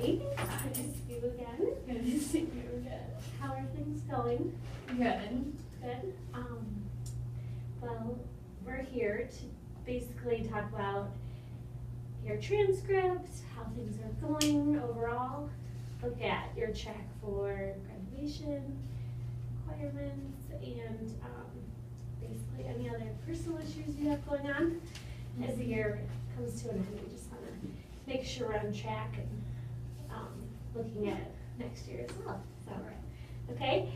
Hi. Good to see you again. Good to see you again. How are things going? Good. Good. Well, we're here to basically talk about your transcript, how things are going overall, look at your track for graduation requirements, and basically any other personal issues you have going on. As the year comes to an end, we just want to make sure we're on track and looking at next year as well. Is that right? Okay?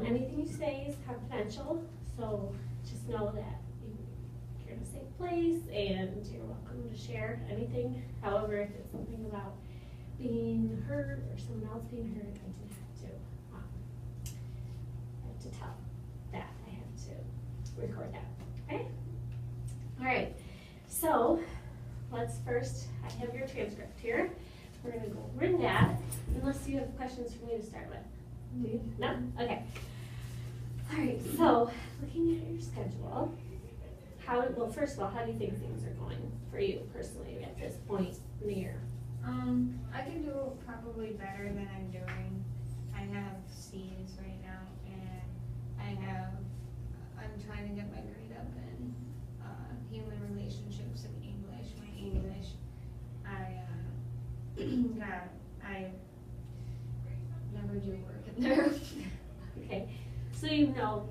Anything you say is confidential, so just know that you're in a safe place and you're welcome to share anything. However, if it's something about being hurt or someone else being hurt, I do have to tell that. I have to record that. Okay? All right. So let's first, I have your transcript here. We're going to go over that, unless you have questions for me to start with. Do you? No? Okay. All right, so looking at your schedule, well, first of all, how do you think things are going for you personally at this point in the year? I can do probably better than I'm doing. I have C's right now, and I'm trying to get my grade up in human relationships and English. My English, I never do work in there. Okay, so you know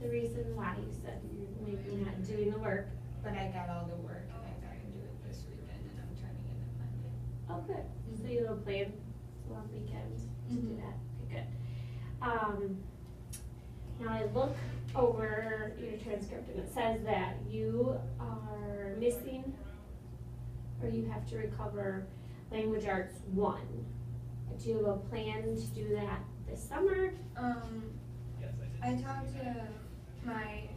the reason why you said you're maybe not doing the work. But I got all the work, and I thought I'd do it this weekend, and I'm trying to get it Monday. Oh, good. So you have a plan, it's a long weekend to do that. Okay, good. Now I look over your transcript and it says that you are missing, or you have to recover Language Arts 1. Do you have a plan to do that this summer? I talked to my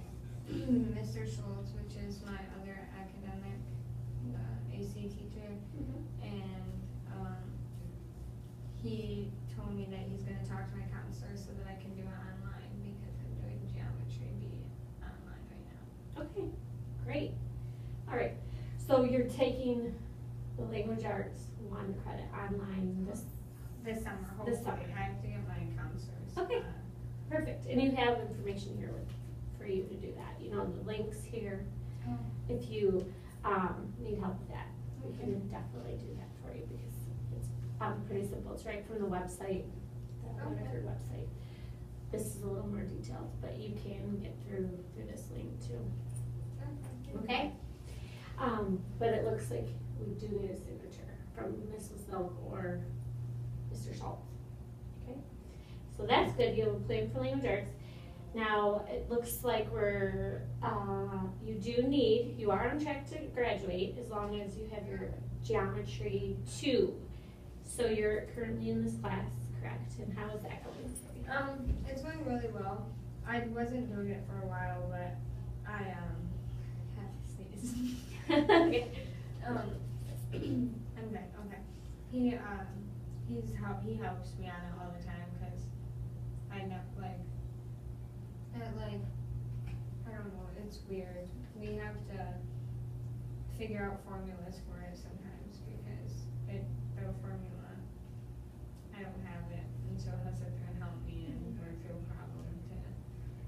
Mr. Schultz, which is my other academic AC teacher, and he told me that he's going to talk to my counselor so that I can do it online because I'm doing geometry B online right now. Okay, great. All right, so you're taking the Language Arts 1 credit online this summer, hopefully. This summer. I have to get my counselors. Okay. Perfect, and you have information here for you to do that. You know, the links here. Oh. If you need help with that, we can definitely do that for you because it's pretty simple. It's right from the website, the Weatherford website. This is a little more detailed, but you can get through this link too. Okay? But it looks like we do need a signature from Mrs. Silk or Mr. Schultz. Okay? So that's good. You have a plan for Language Arts. Now, it looks like you are on track to graduate as long as you have your Geometry 2. So you're currently in this class, correct? And how is that going for you? It's going really well. I wasn't doing it for a while, but I have to sneeze. Okay. I'm good. Okay. He helps me on it all the time because I know I don't know, it's weird. We have to figure out formulas for it sometimes because the formula, I don't have it, and so he'll sit there and help me and work through a problem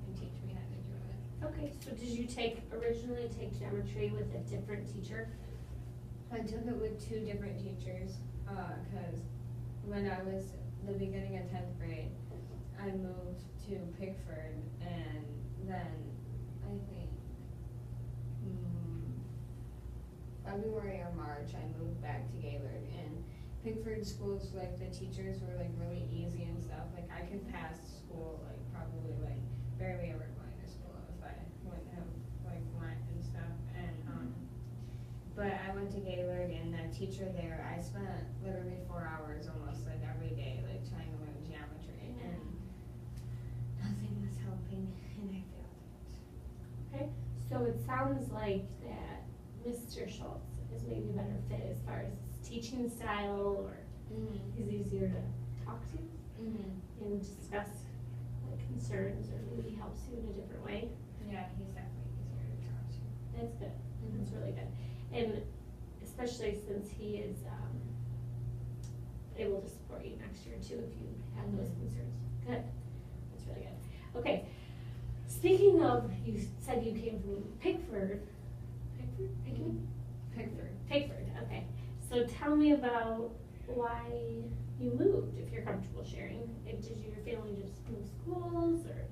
and teach me how to do it. Okay, so did you originally take geometry with a different teacher? I took it with 2 different teachers because when I was the beginning of 10th grade, I moved to Pickford, and then I think February or March I moved back to Gaylord, and Pickford schools, like the teachers were like really easy and stuff. Like I could pass school like probably like barely ever going to school if I wouldn't have like went and stuff. And but I went to Gaylord, and the teacher there, I spent literally 4 hours almost like every day like trying to learn geometry, and nothing was helping, and I failed it. Okay, so it sounds like that Mr. Schultz is maybe a better fit as far as teaching style, or he's easier to talk to and discuss like concerns, or maybe helps you in a different way. Yeah, he's definitely easier to talk to. That's good. That's really good. And especially since he is able to support you next year too if you have those concerns. Good, that's really good. Okay, speaking of, you said you came from Pickford, Pickford, okay. So tell me about why you moved, if you're comfortable sharing. Did your family just move schools, or?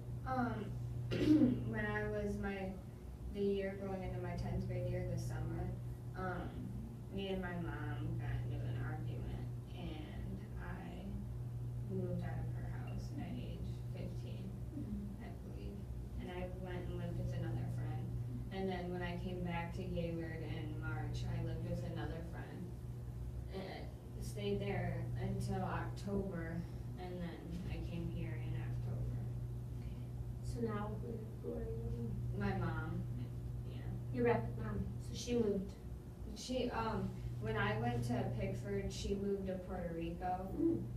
When I was the year going into my 10th grade year this summer, me and my mom got into an argument, and I moved out of her house at age 15, I believe. And I went and lived with another friend. And then when I came back to Gaylord in March, I lived with another friend. And stayed there until October, and then I came here in October. So now, who are you? My mom, yeah. Your mom, so she moved. She, when I went to Pickford, she moved to Puerto Rico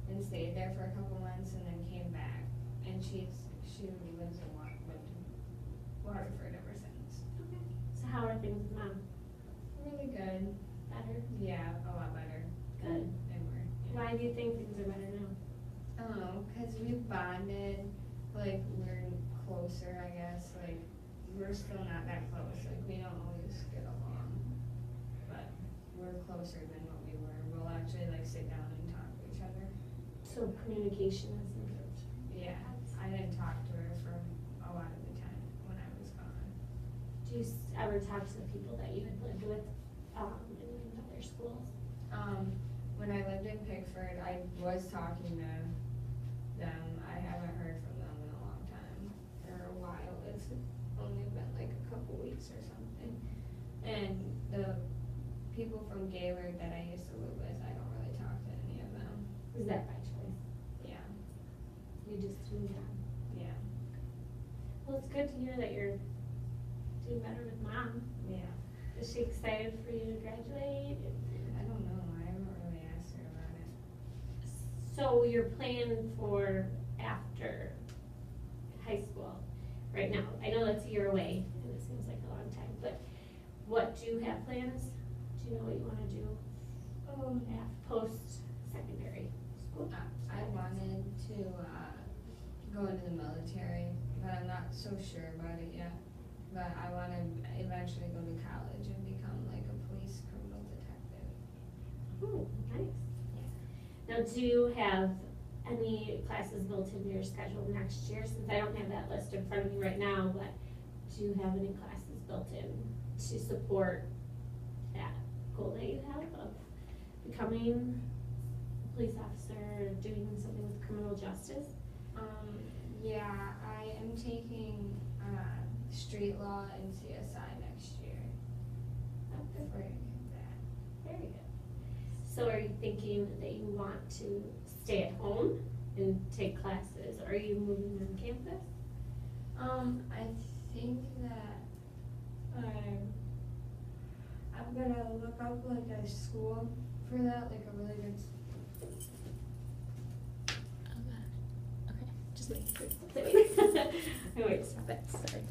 and stayed there for a couple months and then came back. And she lives in Waterford ever since. Okay. So how are things with mom? Really good. Better? Yeah, a lot better. Good. They were. Yeah. Why do you think things are better now? I don't know, cause we've bonded, like we're closer, I guess, like we're still not that close, like we don't always get along, but we're closer than what we were. We'll actually like sit down and talk to each other. So communication has improved. Yeah, I didn't talk to her for a lot of the time when I was gone. Do you ever talk to the people that you had lived with in other schools? When I lived in Pickford, I was talking to them. I haven't heard from them in a long time, or a while. It's only been like a couple weeks or something. And the people from Gaylord that I used to live with, I don't really talk to any of them. Is that by choice? Yeah, You just moved on. yeah, Well, it's good to hear that you're doing better with mom. yeah. Is she excited for you to graduate? I don't know. I haven't really asked her about it. So your plan for after high school right now, I know that's a year away and it seems like a long time, but what do you have plans? Do you know what you want to do post-secondary school? I wanted to go into the military, but I'm not so sure about it yet. But I want to eventually go to college and become like a police criminal detective. Oh, nice. Now, do you have any classes built into your schedule next year? Since I don't have that list in front of me right now, but do you have any classes built in to support that goal that you have of becoming a police officer, doing something with criminal justice? Yeah, I am taking street law and CSI next year. Okay. For that. Very good. So are you thinking that you want to stay at home and take classes, or are you moving on campus? I think that I'm gonna look up like a school for that, like a really good. Okay, just wait. No worries. Stop it, sorry.